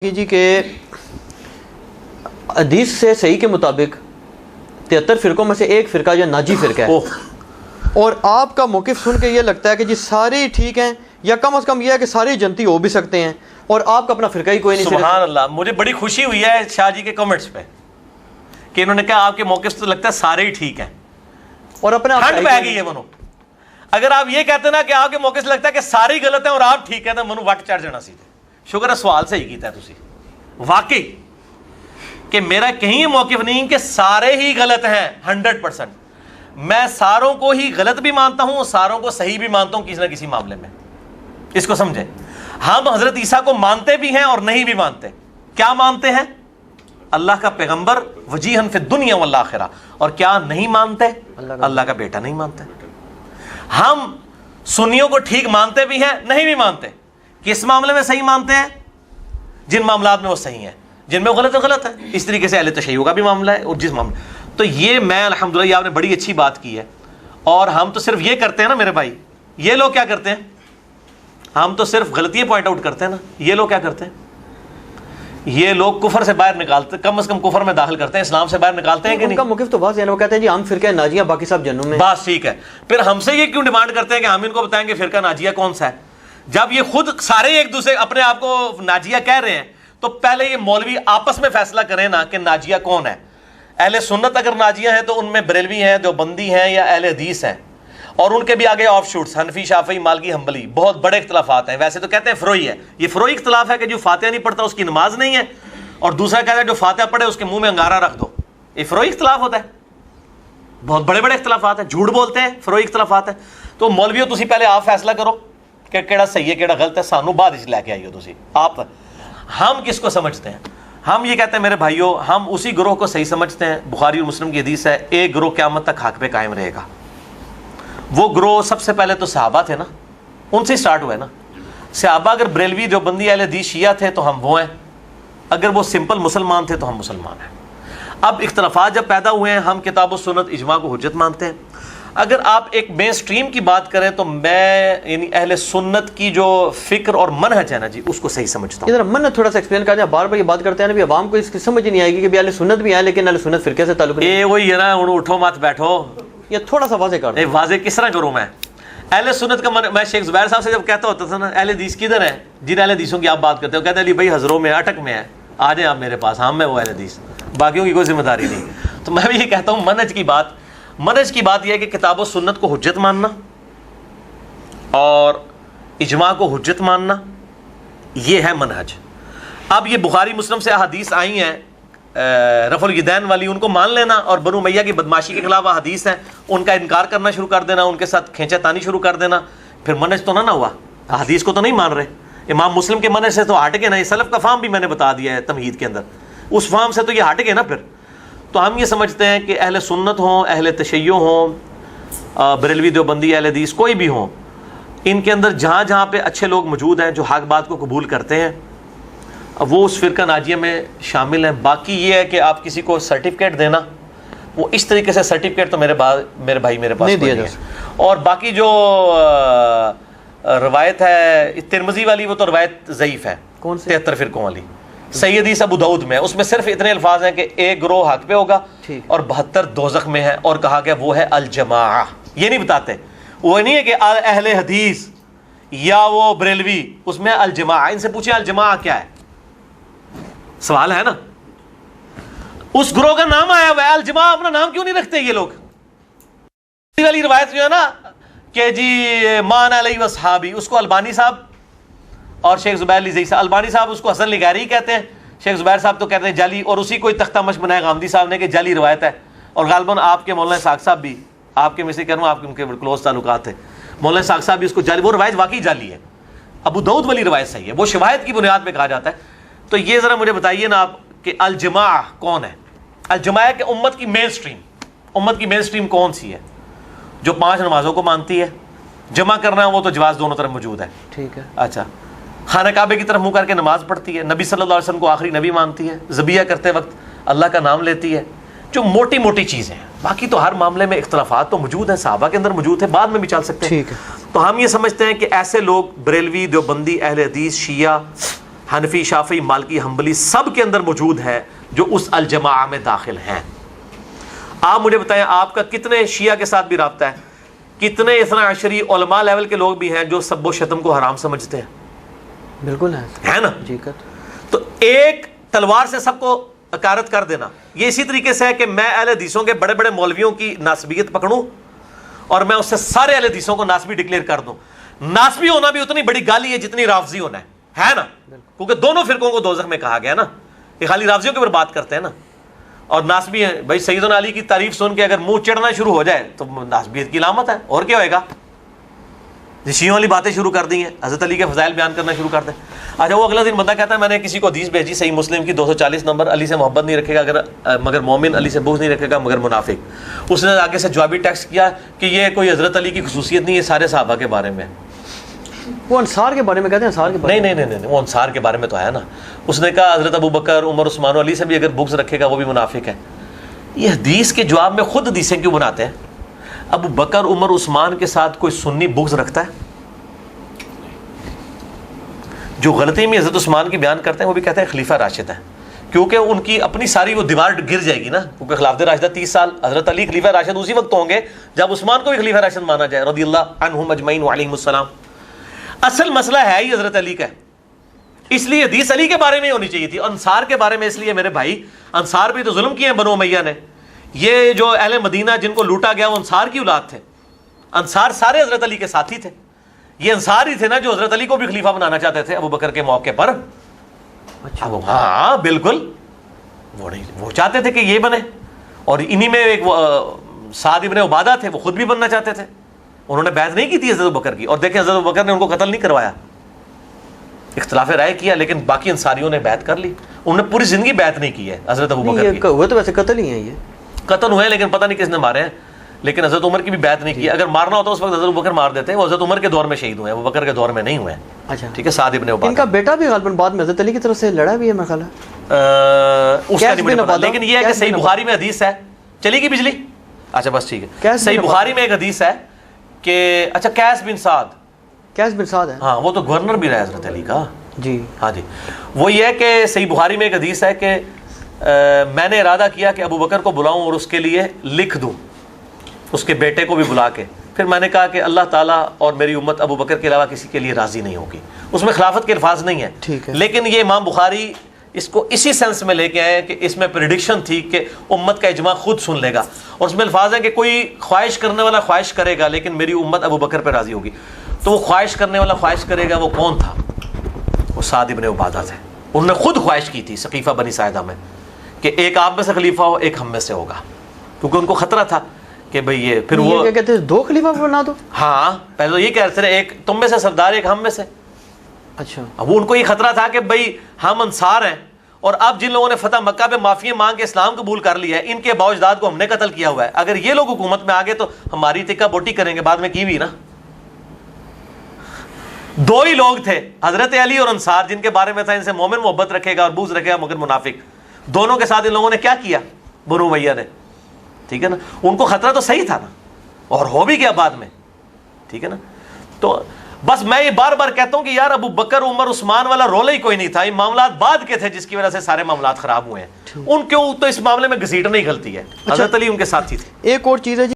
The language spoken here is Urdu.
جی کہ حدیث سے صحیح کے مطابق 73 فرقوں میں سے ایک فرقہ جو ناجی فرقہ ہے، اور آپ کا موقف سن کے یہ لگتا ہے کہ جی سارے ٹھیک ہیں، یا کم از کم یہ ہے کہ سارے جنتی ہو بھی سکتے ہیں، اور آپ کا اپنا فرقہ ہی کوئی نہیں۔ سبحان اللہ، مجھے بڑی خوشی ہوئی ہے شاہ جی کے کمنٹس پہ کہ انہوں نے کہا آپ کے موقف سے تو لگتا ہے سارے ہی ٹھیک ہیں، اور اپنا ٹھنڈ پہ گئی ہے منو۔ اگر آپ یہ کہتے نا کہ آپ کے موقع سے لگتا ہے کہ سارے ہی غلط ہیں اور آپ ٹھیک ہیں تو منو وقت چڑھ جانا سیدھے۔ شکر ہے سوال صحیح کیتا ہے تسی، واقعی کہ میرا کہیں موقف نہیں کہ سارے ہی غلط ہیں 100%۔ میں ساروں کو ہی غلط بھی مانتا ہوں اور ساروں کو صحیح بھی مانتا ہوں کسی نہ کسی معاملے میں، اس کو سمجھیں۔ ہم حضرت عیسیٰ کو مانتے بھی ہیں اور نہیں بھی مانتے۔ کیا مانتے ہیں؟ اللہ کا پیغمبر وجیہن فی الدنیا والآخرہ، اور کیا نہیں مانتے؟ اللہ کا بیٹا نہیں مانتے۔ ہم سنیوں کو ٹھیک مانتے بھی ہیں نہیں بھی مانتے۔ کس معاملے میں صحیح مانتے ہیں؟ جن معاملات میں وہ صحیح ہیں، جن میں غلط ہے غلط ہے۔ اس طریقے سے اہل تشیع کا بھی معاملہ ہے، اور جس معاملے تو یہ میں الحمدللہ یہ آپ نے بڑی اچھی بات کی ہے۔ اور ہم تو صرف یہ کرتے ہیں نا میرے بھائی، یہ لوگ کیا کرتے ہیں؟ ہم تو صرف غلطیاں پوائنٹ آؤٹ کرتے ہیں نا، یہ لوگ کیا کرتے ہیں؟ یہ لوگ کفر سے باہر نکالتے، کم از کم کفر میں داخل کرتے ہیں، اسلام سے باہر نکالتے ہیں کہ نہیں؟ ان کا موقف تو واضح ہے، وہ کہتے ہیں جی ہم فرقہ ناجیہ باقی سب جنوں میں۔ بس ٹھیک ہے، پھر ہم سے یہ کیوں ڈیمانڈ کرتے ہیں کہ ہم ان کو بتائیں کہ فرقہ ناجیہ کون سا ہے؟ جب یہ خود سارے ایک دوسرے اپنے آپ کو ناجیہ کہہ رہے ہیں تو پہلے یہ مولوی آپس میں فیصلہ کریں نا کہ ناجیہ کون ہے۔ اہل سنت اگر ناجیہ ہیں تو ان میں بریلوی ہیں، دیوبندی ہیں، یا اہل حدیث ہیں، اور ان کے بھی آگے آف شوٹس حنفی، شافعی، مالکی، حنبلی، بہت بڑے اختلافات ہیں۔ ویسے تو کہتے ہیں فروعی ہے، یہ فروعی اختلاف ہے کہ جو فاتحہ نہیں پڑھتا اس کی نماز نہیں ہے، اور دوسرا کہتا ہے جو فاتحہ پڑھے اس کے منہ میں انگارہ رکھ دو۔ یہ فروعی اختلاف ہوتا ہے، بہت بڑے بڑے اختلافات ہیں، جھوٹ بولتے ہیں، فروعی اختلافات ہیں۔ تو مولویوں تسی پہلے آپ فیصلہ کرو کہ کیڑا صحیح ہے کیڑا غلط ہے، سانو بعد اس لے کے آئیو تسی آپ۔ ہم کس کو سمجھتے ہیں؟ ہم یہ کہتے ہیں میرے بھائیوں، ہم اسی گروہ کو صحیح سمجھتے ہیں۔ بخاری اور مسلم کی حدیث ہے، ایک گروہ قیامت تک حق پہ قائم رہے گا۔ وہ گروہ سب سے پہلے تو صحابہ تھے نا، ان سے سٹارٹ ہوا ہے نا۔ صحابہ اگر بریلوی، دیوبندی، اہل حدیث، شیعہ تھے تو ہم وہ ہیں، اگر وہ سمپل مسلمان تھے تو ہم مسلمان ہیں۔ اب اختلافات جب پیدا ہوئے ہیں، ہم کتاب و سنت اجماع کو حجت مانتے ہیں۔ اگر آپ ایک مین سٹریم کی بات کریں تو میں یعنی اہل سنت کی جو فکر اور منہج ہے نا جی، اس کو صحیح سمجھتا ہوں۔ ادھر منہج تھوڑا سا ایکسپلین کر دیں، بار بار یہ بات کرتے ہیں نا بھی عوام کو اس کی سمجھ نہیں آئے گی کہ اہل سنت بھی ہیں لیکن اہل سنت فرقے سے تعلق نہیں۔ یہ وہی ہے نا، اٹھو مت بیٹھو، یہ تھوڑا سا واضح کر دیں۔ واضح کس طرح کروں میں؟ اہل سنت کا میں شیخ زبیر صاحب سے جب کہتا ہوتا تھا نا اہل حدیث کدھر ہے، جن اہل حدیثوں کی آپ بات کرتے ہو، کہتے ہیں علی بھائی ہزروں میں، اٹک میں ہے، آ جائیں آپ میرے پاس، ہم میں وہ اہل حدیث، باقیوں کی کوئی ذمہ داری نہیں۔ تو میں بھی یہ کہتا ہوں منہج کی بات یہ ہے کہ کتاب و سنت کو حجت ماننا اور اجماع کو حجت ماننا، یہ ہے منہج۔ اب یہ بخاری مسلم سے احادیث آئی ہیں رفع الیدین والی، ان کو مان لینا، اور بنو امیہ کی بدماشی کے خلاف احادیث ہیں ان کا انکار کرنا شروع کر دینا، ان کے ساتھ کھینچا تانی شروع کر دینا، پھر منہج تو نہ ہوا، احادیث کو تو نہیں مان رہے۔ امام مسلم کے منہج سے تو ہٹ گئے نا، یہ سلف کا فہم بھی میں نے بتا دیا ہے تمہید کے اندر، اس فہم سے تو یہ ہٹ گئے نا۔ پھر تو ہم یہ سمجھتے ہیں کہ اہل سنت ہوں، اہل تشیع ہوں، بریلوی، دیوبندی، اہل حدیث، کوئی بھی ہوں، ان کے اندر جہاں جہاں پہ اچھے لوگ موجود ہیں جو حق بات کو قبول کرتے ہیں، وہ اس فرقہ ناجیہ میں شامل ہیں۔ باقی یہ ہے کہ آپ کسی کو سرٹیفکیٹ دینا، وہ اس طریقے سے سرٹیفکیٹ تو میرے بھائی میرے پاس نہیں ہے۔ اور باقی جو روایت ہے ترمذی والی، وہ تو روایت ضعیف ہے، کون سی؟ 73 فرقوں والی، صحیح حدیث ابو داؤد میں، اس میں صرف اتنے الفاظ ہیں کہ ایک گروہ حق پہ ہوگا اور 72 دوزخ میں ہے، اور کہا گیا وہ ہے الجماعہ۔ یہ نہیں بتاتے، وہ نہیں ہے کہ اہل حدیث یا وہ بریلوی، اس میں الجماعہ۔ ان سے پوچھیں الجماعہ کیا ہے، سوال ہے نا۔ اس گروہ کا نام آیا ہوا ہے الجماعہ، اپنا نام کیوں نہیں رکھتے یہ لوگ؟ والی روایت جو ہے نا کہ جی مان علیہ وصحابی، اس کو البانی صاحب اور شیخ زبیر علی زئی صاحب، البانی صاحب اس کو حسن لغیری کہتے ہیں، شیخ زبیر صاحب تو کہتے ہیں جعلی، اور اسی کوئی تختہ مشق بنایا غامدی صاحب نے کہ جعلی روایت ہے۔ اور غالباً آپ کے مولانا اسحاق صاحب بھی، آپ کے میں سے کہہ رہا ہوں، آپ کے ان کے کلوز تعلقات تھے، مولانا اسحاق صاحب بھی اس کو جعلی، وہ روایت واقعی جعلی ہے۔ ابو داؤد والی روایت صحیح ہے، وہ شواہد کی بنیاد پہ کہا جاتا ہے۔ تو یہ ذرا مجھے بتائیے نا آپ کہ الجماعہ کون ہے؟ الجماعہ کہ امت کی مین سٹریم کون سی ہے؟ جو 5 نمازوں کو مانتی ہے، جمع کرنا ہے وہ تو جواز دونوں طرف موجود ہے، ٹھیک ہے۔ اچھا، خانہ کعبے کی طرف منہ کر کے نماز پڑھتی ہے، نبی صلی اللہ علیہ وسلم کو آخری نبی مانتی ہے، ذبیحہ کرتے وقت اللہ کا نام لیتی ہے، جو موٹی موٹی چیزیں ہیں۔ باقی تو ہر معاملے میں اختلافات تو موجود ہیں، صحابہ کے اندر موجود ہے، بعد میں بھی چل سکتے ہیں، ٹھیک ہے۔ تو ہم یہ سمجھتے ہیں کہ ایسے لوگ بریلوی، دیوبندی، اہل حدیث، شیعہ، حنفی، شافعی، مالکی، حنبلی سب کے اندر موجود ہے جو اس الجماع میں داخل ہیں. آپ مجھے بتائیں آپ کا کتنے شیعہ کے ساتھ بھی رابطہ ہے؟ کتنے اثنا عشری علماء لیول کے لوگ بھی ہیں جو سب و شتم کو حرام سمجھتے ہیں؟ بالکل ہے نا. تو ایک تلوار سے سب کو اکارت کر دینا، یہ اسی طریقے سے ہے کہ میں اہل حدیثوں کے بڑے بڑے مولویوں کی ناسبیت پکڑوں اور میں اس سے سارے اہل حدیثوں کو ناسبی ڈکلیئر کر دوں. ناسبی ہونا بھی اتنی بڑی گالی ہے جتنی رافضی ہونا ہے نا. کیونکہ دونوں فرقوں کو دوزخ میں کہا گیا نا. یہ خالی رافضیوں کے اوپر بات کرتے ہیں نا، اور ناسبی ہیں. بھائی سیدنا علی کی تعریف سن کے اگر منہ چڑھنا شروع ہو جائے تو ناسبیت کی علامت ہے، اور کیا ہوئے گا. شیعوں والی باتیں شروع کر دی ہیں، حضرت علی کے فضائل بیان کرنا شروع کر دیں. اچھا وہ اگلا دن بندہ کہتا ہے میں نے کسی کو حدیث بھیجی صحیح مسلم کی 240 نمبر، علی سے محبت نہیں رکھے گا مگر مومن، علی سے بغض نہیں رکھے گا مگر منافق. اس نے آگے سے جوابی ٹیکسٹ کیا کہ یہ کوئی حضرت علی کی خصوصیت نہیں ہے، سارے صحابہ کے بارے میں. وہ انصار کے بارے میں کہتے ہیں، انصار کے بارے میں نہیں وہ انصار کے بارے میں تو آیا نا. اس نے کہا حضرت ابو بکر، عمر، عثمان و علی سے بھی اگر بغض رکھے گا وہ بھی منافق ہے. یہ حدیث کے جواب میں خود حدیثیں کیوں بناتے ہیں؟ ابو بکر، عمر، عثمان کے ساتھ کوئی سنی بغض رکھتا ہے؟ جو غلطی میں حضرت عثمان کی بیان کرتے ہیں وہ بھی کہتے ہیں خلیفہ راشد ہے، کیونکہ ان کی اپنی ساری وہ دیوار گر جائے گی نا. کیونکہ خلافت راشدہ 30 سال، حضرت علی خلیفہ راشد اسی وقت ہوں گے جب عثمان کو بھی خلیفہ راشد مانا جائے رضی اللہ عنہم اجمعین وعلیہم السلام. اصل مسئلہ ہے ہی حضرت علی کا، اس لیے حدیث علی کے بارے میں ہونی چاہیے تھی. انصار کے بارے میں اس لیے میرے بھائی، انصار بھی تو ظلم کیے ہیں بنو امیہ نے. یہ جو اہل مدینہ جن کو لوٹا گیا وہ انصار کی اولاد تھے. انصار سارے حضرت علی کے ساتھی تھے. یہ انصار ہی تھے نا جو حضرت علی کو بھی خلیفہ بنانا چاہتے تھے ابو بکر کے موقع پر. ہاں بالکل، وہ چاہتے تھے کہ یہ بنے. اور انہی میں ایک سعد ابن عبادہ تھے، وہ خود بھی بننا چاہتے تھے. انہوں نے بیعت نہیں کی تھی حضرت ابو بکر کی، اور دیکھیں حضرت ابو بکر نے ان کو قتل نہیں کروایا، اختلاف رائے کیا، لیکن باقی انصاریوں نے بیعت کر لی. انہوں نے پوری زندگی بیعت نہیں کی ہے حضرت ابو بکر کی. وہ تو ویسے قتل ہی ہیں، یہ قتل ہوئے ہیں لیکن پتہ نہیں کس نے مارے ہیں. لیکن حضرت عمر کی بھی بیعت نہیں کی. اگر مارنا ہوتا اس وقت حضرت ابو بکر مار دیتے ہیں. وہ حضرت عمر کے دور میں شہید ہوئے ہیں، ابو بکر کے دور میں نہیں ہوئے ہیں. اچھا ٹھیک ہے. سعد ابن عبادہ ان کا بیٹا بھی غالباً بعد میں حضرت علی کی طرف سے لڑا بھی ہے میرا خیال ہے. اس کا نہیں مجھے پتا، لیکن یہ ہے کہ صحیح بخاری میں حدیث ہے. چلی گی بجلی؟ اچھا بس ٹھیک ہے. صحیح بخاری میں ایک حدیث ہے کہ اچھا قیس بن سعد ہے، ہاں وہ تو گورنر بھی رہا حضرت علی کا. جی ہاں جی. وہ یہ ہے کہ صحیح بخاری میں ایک حدیث ہے کہ میں نے ارادہ کیا کہ ابو بکر کو بلاؤں اور اس کے لیے لکھ دوں، اس کے بیٹے کو بھی بلا کے. پھر میں نے کہا کہ اللہ تعالیٰ اور میری امت ابو بکر کے علاوہ کسی کے لیے راضی نہیں ہوگی. اس میں خلافت کے الفاظ نہیں ہیں، ٹھیک ہے. لیکن یہ امام بخاری اس کو اسی سینس میں لے کے آئے کہ اس میں پریڈکشن تھی کہ امت کا اجماع خود سن لے گا. اور اس میں الفاظ ہیں کہ کوئی خواہش کرنے والا خواہش کرے گا لیکن میری امت ابو بکر پہ راضی ہوگی. تو وہ خواہش کرنے والا خواہش کرے گا وہ کون تھا؟ وہ سعد ابن عبادہ تھے. انہوں نے خود خواہش کی تھی سقیفہ بنی ساعدہ میں کہ ایک آپ میں سے خلیفہ ہو، ایک ہم میں سے ہوگا، کیونکہ ان کو خطرہ تھا کہ بھئی یہ پھر وہ کیا کہتے ہیں 2 خلیفہ بنا دو. ہاں پہلے تو یہ کہہ رہے تھے ایک تم میں سے سردار، ایک ہم میں سے. اچھا اب ان کو یہ خطرہ تھا کہ بھئی ہم انصار ہیں اور اب جن لوگوں نے فتح مکہ پہ معافی مانگ کے اسلام قبول کر لیا ہے ان کے باؤ اجداد کو ہم نے قتل کیا ہوا ہے. اگر یہ لوگ حکومت میں آگے تو ہماری ٹکا بوٹی کریں گے. بعد میں کی بھی نا. 2 ہی لوگ تھے حضرت علی اور انصار جن کے بارے میں تھا ان سے مومن محبت رکھے گا اور بغض رکھے گا مگر منافق. دونوں کے ساتھ ان لوگوں نے کیا کیا؟ بنو امیہ نے. ٹھیک ہے نا. ان کو خطرہ تو صحیح تھا نا، اور ہو بھی گیا بعد میں. ٹھیک ہے نا. تو بس میں یہ بار بار کہتا ہوں کہ یار ابو بکر، عمر، عثمان والا رول ہی کوئی نہیں تھا. یہ معاملات بعد کے تھے جس کی وجہ سے سارے معاملات خراب ہوئے ہیں. ان کے تو اس معاملے میں گھسیٹ نہیں غلطی ہے. حضرت علی ان کے ساتھی تھے. ایک اور چیز ہے جی